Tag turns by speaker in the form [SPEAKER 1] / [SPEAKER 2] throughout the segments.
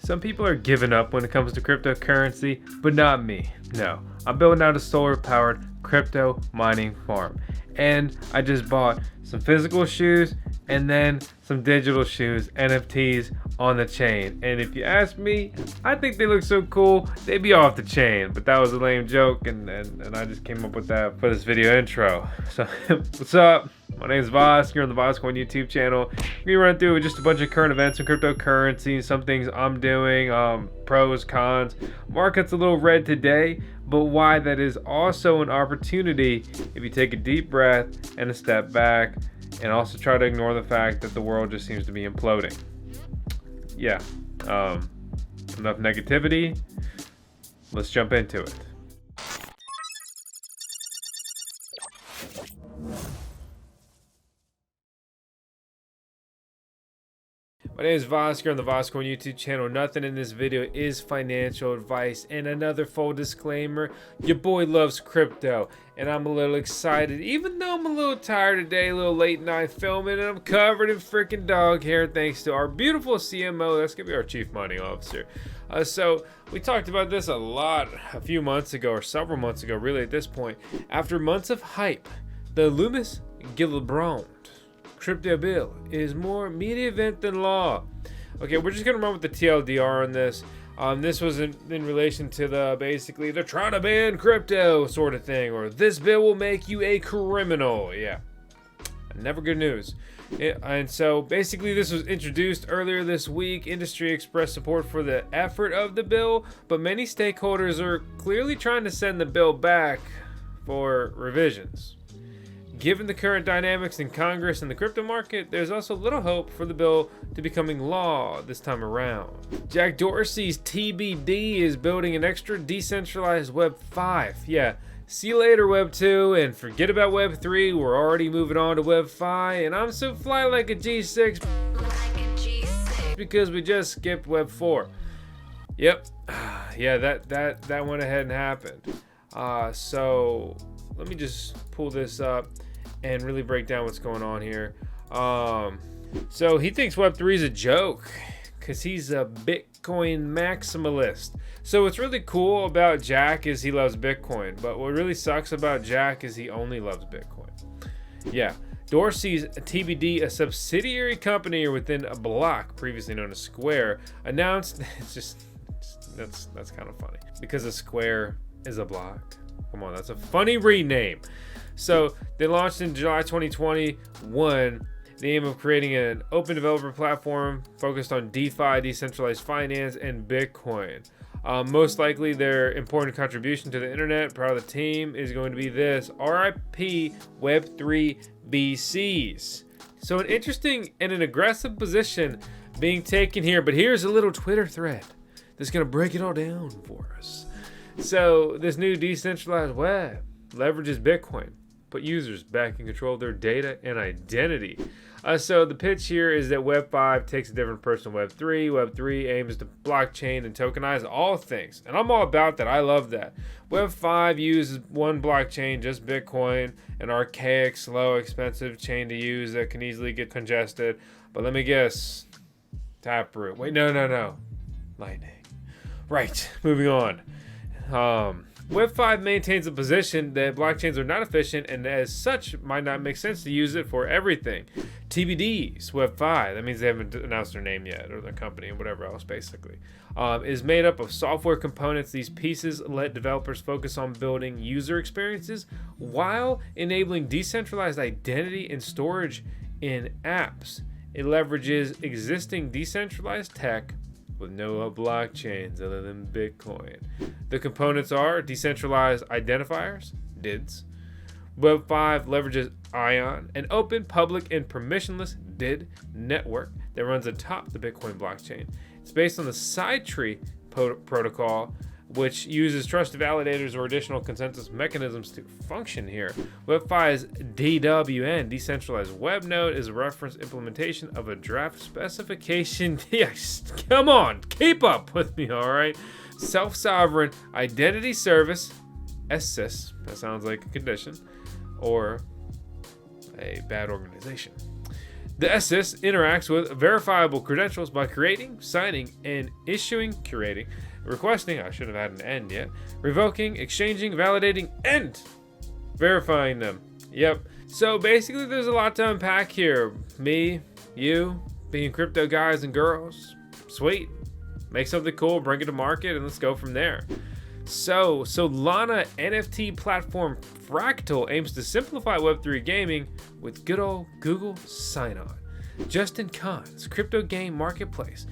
[SPEAKER 1] Some people are giving up when it comes to cryptocurrency, but not me. No, I'm building out a solar-powered crypto mining farm. And I just bought some physical shoes and then some digital shoes, NFTs, on the chain. And if you ask me, I think they look so cool, they'd be off the chain. But that was a lame joke, and I just came up with that for this video intro. So, what's up? My name is Vosk. You're on the Voskcoin YouTube channel. We run through just a bunch of current events in cryptocurrency, some things I'm doing, pros, cons. Market's a little red today, but why that is also an opportunity if you take a deep breath and a step back, and also try to ignore the fact that the world just seems to be imploding. Yeah, enough negativity. Let's jump into it. My name is Vosk. You're on the Voskcoin YouTube channel. Nothing in this video is financial advice. And another full disclaimer, your boy loves crypto. And I'm a little excited, even though I'm a little tired today, a little late night filming, and I'm covered in freaking dog hair thanks to our beautiful CMO. That's going to be our Chief Mining Officer. So we talked about this a lot a few months ago, or several months ago, really at this point. After months of hype, the Loomis Gillibrand crypto bill is more media event than law. Okay, we're just gonna run with the TLDR on this. This was in relation to the basically they're trying to ban crypto sort of thing, or this bill will make you a criminal. Yeah, never good news. And so basically this was introduced earlier this week. Industry expressed support for the effort of the bill, but many stakeholders are clearly trying to send the bill back for revisions. Given the current dynamics in Congress and the crypto market, there's also little hope for the bill to becoming law this time around. Jack Dorsey's TBD is building an extra decentralized Web 5. Yeah, see you later Web 2, and forget about Web 3. We're already moving on to Web 5, and I'm so fly like a G6 because we just skipped Web 4. Yep, yeah, that went ahead and happened. So let me just pull this up and really break down what's going on here. So he thinks Web3 is a joke because he's a Bitcoin maximalist. So what's really cool about Jack is he loves Bitcoin, but what really sucks about Jack is he only loves Bitcoin. Yeah, Dorsey's TBD, a subsidiary company within a Block, previously known as Square, announced that's kind of funny because a Square is a block. Come on, that's a funny rename. So they launched in July 2021. The aim of creating an open developer platform focused on DeFi, decentralized finance, and Bitcoin. Most likely their important contribution to the internet, proud of the team, is going to be this: RIP Web3 BCs. So an interesting and an aggressive position being taken here, but here's a little Twitter thread that's going to break it all down for us. So this new decentralized web leverages Bitcoin, put users back in control of their data and identity. So the pitch here is that Web 5 takes a different approach than Web 3. Web 3 aims to blockchain and tokenize all things. And I'm all about that. I love that. Web 5 uses one blockchain, just Bitcoin, an archaic, slow, expensive chain to use that can easily get congested. But let me guess. Taproot. Wait, no. Lightning. Right, moving on. Web 5 maintains a position that blockchains are not efficient, and as such might not make sense to use it for everything. TBD's Web 5, that means they haven't announced their name yet, or their company, and whatever else basically, is made up of software components. These pieces let developers focus on building user experiences while enabling decentralized identity and storage in apps. It leverages existing decentralized tech with no blockchains other than Bitcoin. The components are decentralized identifiers, DIDs. Web 5 leverages ION, an open, public, and permissionless DID network that runs atop the Bitcoin blockchain. It's based on the Sidetree protocol, which uses trusted validators or additional consensus mechanisms to function here. Web 5's DWN, Decentralized Web Node, is a reference implementation of a draft specification. Yes, come on, keep up with me, all right? Self-sovereign identity service, SSIS, that sounds like a condition, or a bad organization. The SS interacts with verifiable credentials by creating, signing, and curating, requesting, I should have had an end yet, revoking, exchanging, validating, and verifying them. Yep. So basically there's a lot to unpack here. Me, you, being crypto guys and girls. Sweet. Make something cool, bring it to market, and let's go from there. So Solana NFT platform Fractal aims to simplify Web3 gaming with good old Google sign-on. Justin Kahn's crypto game marketplace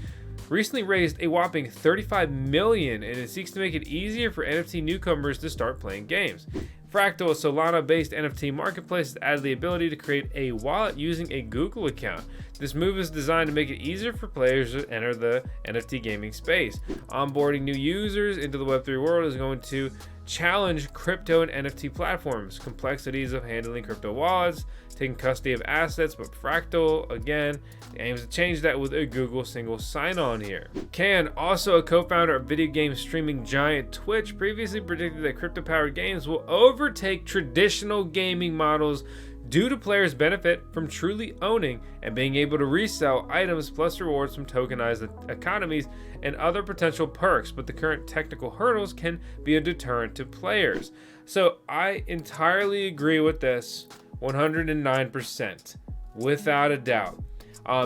[SPEAKER 1] recently raised a whopping $35 million, and it seeks to make it easier for NFT newcomers to start playing games. Fractal, a Solana-based NFT marketplace, has added the ability to create a wallet using a Google account. This move is designed to make it easier for players to enter the NFT gaming space. Onboarding new users into the Web3 world is going to challenge crypto and NFT platforms, complexities of handling crypto wallets, taking custody of assets, but Fractal, again, aims to change that with a Google single sign-on here. Kahn, also a co-founder of video game streaming giant Twitch, previously predicted that crypto-powered games will overtake traditional gaming models due to players benefit from truly owning and being able to resell items plus rewards from tokenized economies and other potential perks, but the current technical hurdles can be a deterrent to players. So I entirely agree with this 109%, without a doubt.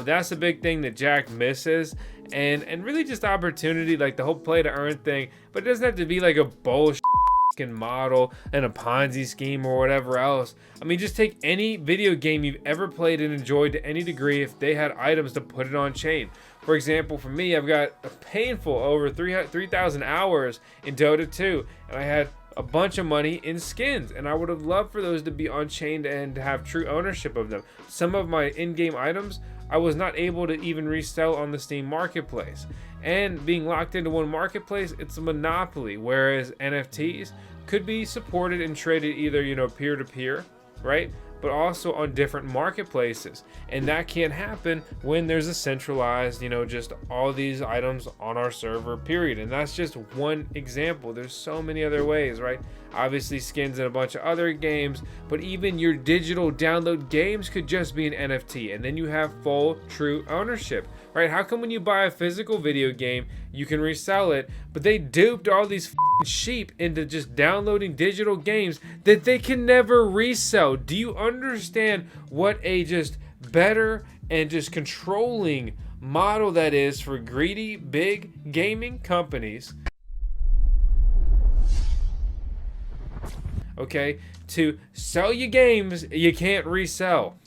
[SPEAKER 1] That's a big thing that Jack misses, and really just opportunity, like the whole play to earn thing, but it doesn't have to be like a bullshit model and a Ponzi scheme or whatever else. I mean, just take any video game you've ever played and enjoyed to any degree if they had items to put it on chain. For example, for me, I've got a painful over 3,000 hours in Dota 2, and I had a bunch of money in skins, and I would have loved for those to be on chain and have true ownership of them. Some of my in-game items I was not able to even resell on the Steam marketplace. And being locked into one marketplace, it's a monopoly, whereas NFTs could be supported and traded either, peer-to-peer, right? But also on different marketplaces. And that can't happen when there's a centralized, just all these items on our server, period. And that's just one example. There's so many other ways, right? Obviously skins and a bunch of other games, but even your digital download games could just be an NFT, and then you have full true ownership, right? How come when you buy a physical video game, you can resell it, but they duped all these sheep into just downloading digital games that they can never resell? Do you understand what a just better and just controlling model that is for greedy big gaming companies? Okay, to sell you games you can't resell.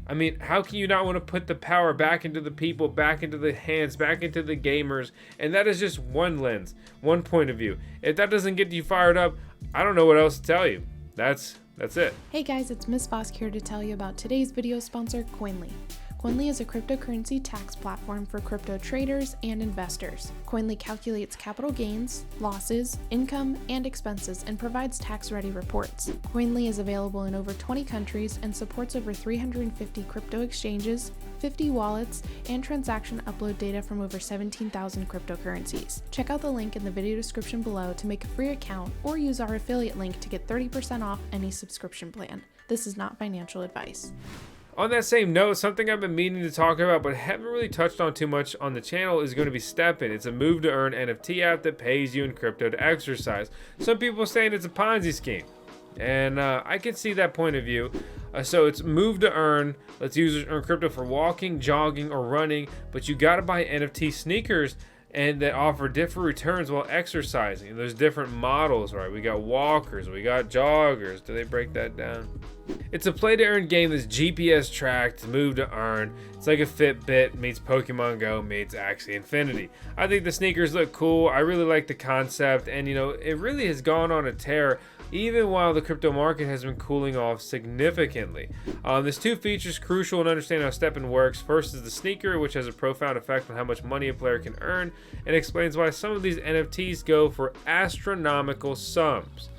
[SPEAKER 1] I mean, how can you not want to put the power back into the people, back into the hands, back into the gamers? And that is just one lens, one point of view. If that doesn't get you fired up, I don't know what else to tell you. That's it.
[SPEAKER 2] Hey guys, it's Miss Vosk here to tell you about today's video sponsor, Coinly. Coinly is a cryptocurrency tax platform for crypto traders and investors. Coinly calculates capital gains, losses, income, and expenses and provides tax-ready reports. Coinly is available in over 20 countries and supports over 350 crypto exchanges, 50 wallets, and transaction upload data from over 17,000 cryptocurrencies. Check out the link in the video description below to make a free account or use our affiliate link to get 30% off any subscription plan. This is not financial advice.
[SPEAKER 1] On that same note, something I've been meaning to talk about but haven't really touched on too much on the channel is going to be STEPN. It's a move to earn NFT app that pays you in crypto to exercise. Some people are saying it's a Ponzi scheme, and I can see that point of view. So it's move to earn, lets users earn crypto for walking, jogging, or running, but you got to buy NFT sneakers and that offer different returns while exercising. There's different models, right? We got walkers, we got joggers. Do they break that down? It's a play to earn game that's GPS tracked, move to earn. It's like a Fitbit meets Pokemon Go meets Axie Infinity. I think the sneakers look cool. I really like the concept, and it really has gone on a tear even while the crypto market has been cooling off significantly. There's two features crucial in understanding how STEPN works. First is the sneaker, which has a profound effect on how much money a player can earn, and explains why some of these NFTs go for astronomical sums.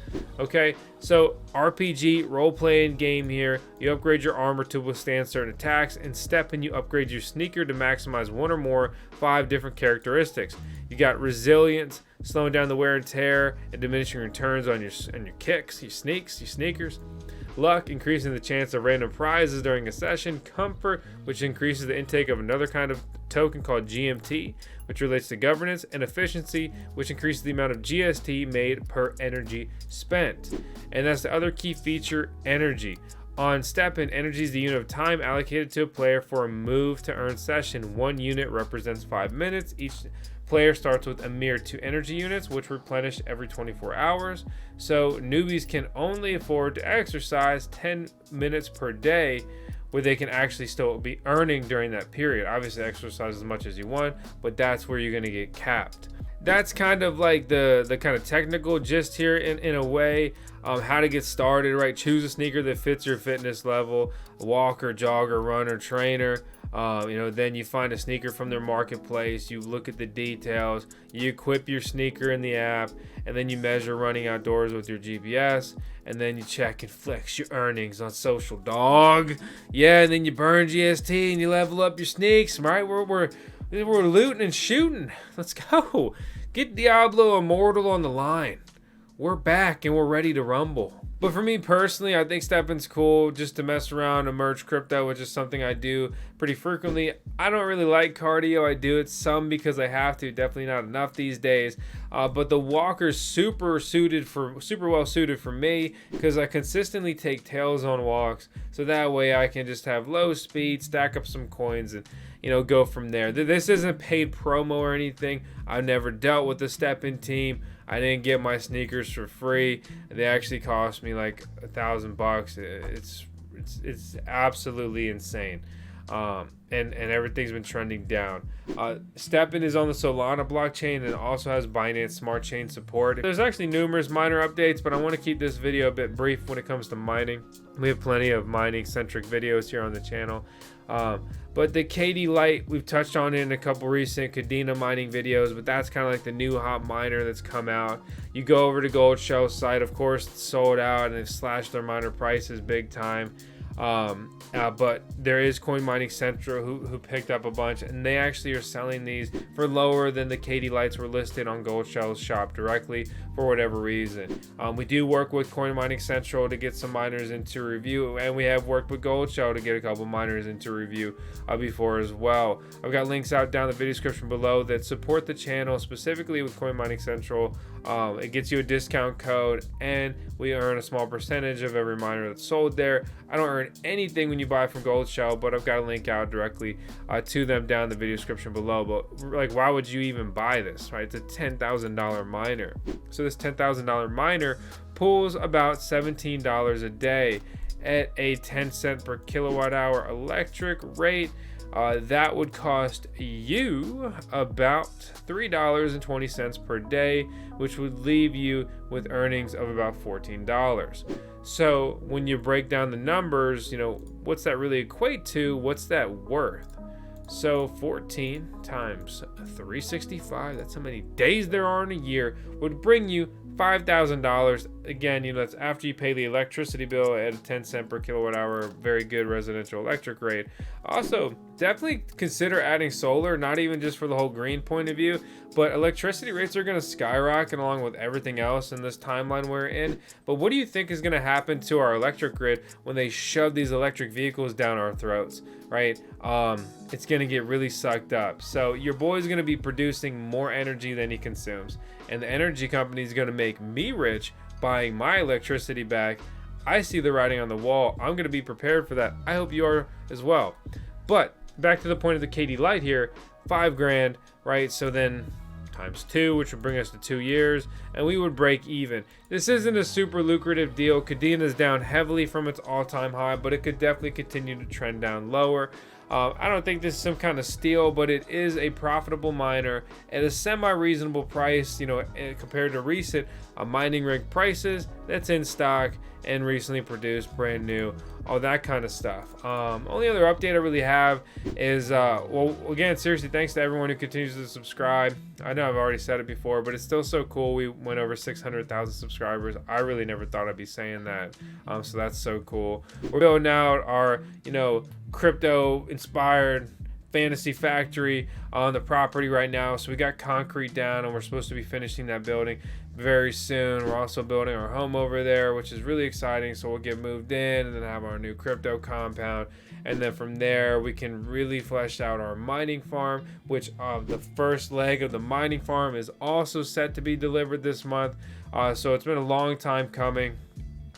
[SPEAKER 1] Okay, so RPG role-playing game here. You upgrade your armor to withstand certain attacks, and STEPN, you upgrade your sneaker to maximize one or more 5 different characteristics. You got resilience, slowing down the wear and tear and diminishing returns on your kicks, your sneakers. luck, increasing the chance of random prizes during a session; comfort, which increases the intake of another kind of token called GMT, which relates to governance; and efficiency, which increases the amount of GST made per energy spent. And that's the other key feature, energy. On STEPN, energy is the unit of time allocated to a player for a move to earn session. 1 unit represents 5 minutes. Each player starts with a mere 2 energy units, which replenish every 24 hours. So newbies can only afford to exercise 10 minutes per day, where they can actually still be earning during that period. Obviously, exercise as much as you want, but that's where you're going to get capped. That's kind of like the kind of technical gist here in a way. How to get started, right? Choose a sneaker that fits your fitness level, walker, jogger, runner, trainer. Then you find a sneaker from their marketplace, you look at the details, you equip your sneaker in the app, and then you measure running outdoors with your GPS, and then you check and flex your earnings on social, dog. Yeah, and then you burn GST and you level up your sneaks, right? We're looting and shooting. Let's go. Get Diablo Immortal on the line. We're back and we're ready to rumble. But for me personally, I think STEPN's cool just to mess around and merge crypto, which is something I do pretty frequently. I don't really like cardio. I do it some because I have to. Definitely not enough these days. But the walker's super well suited for me because I consistently take tails on walks. So that way I can just have low speed, stack up some coins, and go from there. This isn't paid promo or anything. I've never dealt with the STEPN team. I didn't get my sneakers for free. They actually cost me like $1,000. It's absolutely insane. And everything's been trending down. STEPN is on the Solana blockchain and also has Binance Smart Chain support. There's actually numerous miner updates, but I want to keep this video a bit brief when it comes to mining. We have plenty of mining centric videos here on the channel. But the KD Lite, we've touched on it in a couple recent Kadena mining videos, but that's kind of like the new hot miner that's come out. You go over to Gold Shell's site, of course, it's sold out and they've slashed their miner prices big time. But there is Coin Mining Central who picked up a bunch, and they actually are selling these for lower than the KD Lights were listed on Gold Shell's shop directly for whatever reason. We do work with Coin Mining Central to get some miners into review, and we have worked with Gold Shell to get a couple miners into review before as well. I've got links out down in the video description below that support the channel specifically with Coin Mining Central. It gets you a discount code, and we earn a small percentage of every miner that's sold there. I don't earn anything when you buy from Gold Shell, but I've got a link out directly to them down in the video description below. But like, why would you even buy this, right? It's a $10,000 miner. So this $10,000 miner pulls about $17 a day at a 10 cent per kilowatt hour electric rate. That would cost you about $3.20 per day, which would leave you with earnings of about $14. So when you break down the numbers, what's that really equate to? What's that worth? So 14 times 365, that's how many days there are in a year, would bring you $5,000. Again, that's after you pay the electricity bill at a 10 cent per kilowatt hour, very good residential electric rate. Also, definitely consider adding solar, not even just for the whole green point of view, but electricity rates are going to skyrocket along with everything else in this timeline we're in. But what do you think is going to happen to our electric grid when they shove these electric vehicles down our throats, right? It's going to get really sucked up. So your boy's going to be producing more energy than he consumes, and the energy company is going to make me rich buying my electricity back. I see the writing on the wall. I'm going to be prepared for that. I hope you are as well. But back to the point of the KD Lite here, $5,000, right? So then times 2, which would bring us to 2 years, and we would break even. This isn't a super lucrative deal. Kadena is down heavily from its all-time high, but it could definitely continue to trend down lower. I don't think this is some kind of steal, but it is a profitable miner at a semi-reasonable price, compared to recent mining rig prices that's in stock and recently produced, brand new, all that kind of stuff. Only other update I really have is, again, seriously, thanks to everyone who continues to subscribe. I know I've already said it before, but it's still so cool. We went over 600,000 subscribers. I really never thought I'd be saying that. So that's so cool. We're building out our, crypto inspired fantasy factory on the property right now. So we got concrete down and we're supposed to be finishing that building very soon. We're also building our home over there, which is really exciting. So we'll get moved in and then have our new crypto compound. And then from there, we can really flesh out our mining farm, which the first leg of the mining farm is also set to be delivered this month. So it's been a long time coming,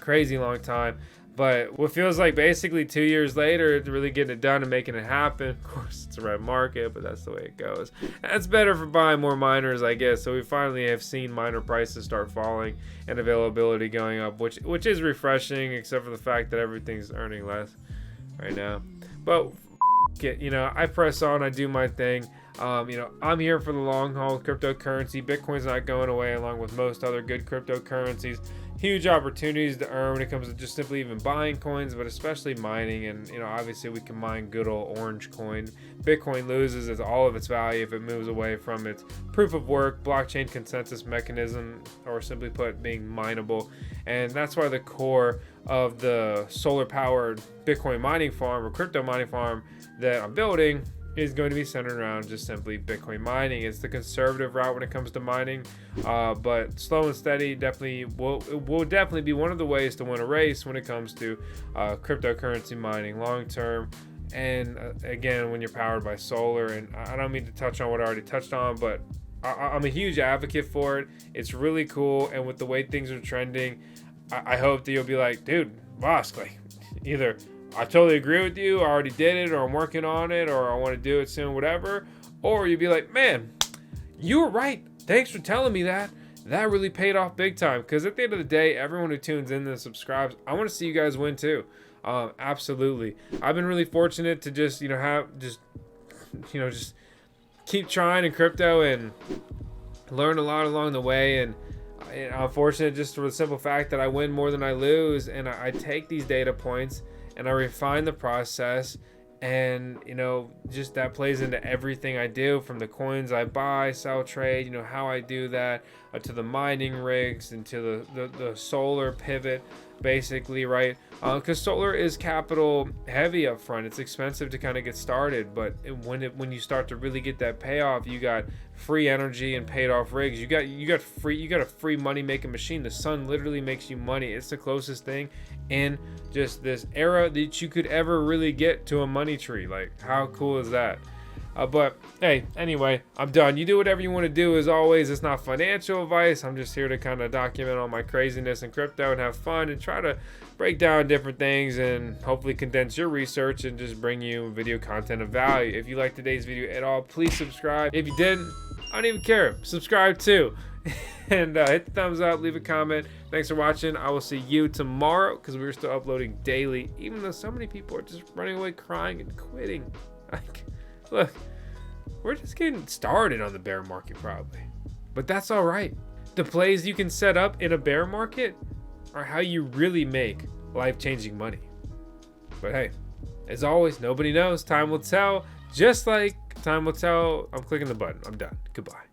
[SPEAKER 1] crazy long time. But what feels like basically 2 years later to really getting it done and making it happen. Of course, it's a red market, but that's the way it goes. That's better for buying more miners, I guess. So we finally have seen miner prices start falling and availability going up, which is refreshing, except for the fact that everything's earning less right now. But I press on, I do my thing. I'm here for the long haul cryptocurrency. Bitcoin's not going away, along with most other good cryptocurrencies. Huge opportunities to earn when it comes to just simply even buying coins, but especially mining. And obviously we can mine good old orange coin. Bitcoin loses all of its value if it moves away from its proof of work, blockchain consensus mechanism, or simply put, being mineable. And that's why the core of the solar powered Bitcoin mining farm or crypto mining farm that I'm building is going to be centered around just simply Bitcoin mining. It's the conservative route when it comes to mining, but slow and steady definitely will definitely be one of the ways to win a race when it comes to cryptocurrency mining long term. And again, when you're powered by solar, and I don't mean to touch on what I already touched on, but I'm a huge advocate for it. It's really cool, and with the way things are trending, I hope that you'll be like, dude, Vosk, like, either I totally agree with you, I already did it, or I'm working on it, or I want to do it soon, whatever. Or you'd be like, man, you were right. Thanks for telling me that. That really paid off big time. Because at the end of the day, everyone who tunes in and subscribes, I want to see you guys win too. Absolutely. I've been really fortunate to just keep trying in crypto and learn a lot along the way. And I'm fortunate just for the simple fact that I win more than I lose. And I take these data points and I refine the process, and just that plays into everything I do, from the coins I buy, sell, trade, how I do that, to the mining rigs and to the solar pivot, basically, right? Because solar is capital heavy up front. It's expensive to kind of get started, but when you start to really get that payoff, you got free energy and paid off rigs. You got a free money making machine. The sun literally makes you money. It's the closest thing in just this era that you could ever really get to a money tree. Like, how cool is that? But hey, anyway, I'm done. You do whatever you want to do. As always, it's not financial advice. I'm just here to kind of document all my craziness in crypto and have fun and try to break down different things and hopefully condense your research and just bring you video content of value. If you liked today's video at all, please subscribe. If you didn't, I don't even care. Subscribe too. And hit the thumbs up, leave a comment. Thanks for watching. I will see you tomorrow, because we're still uploading daily, even though so many people are just running away crying and quitting. Like, look, we're just getting started on the bear market probably, but that's all right. The plays you can set up in a bear market are how you really make life-changing money. But hey, as always, nobody knows. Time will tell. Just like time will tell. I'm clicking the button. I'm done. Goodbye.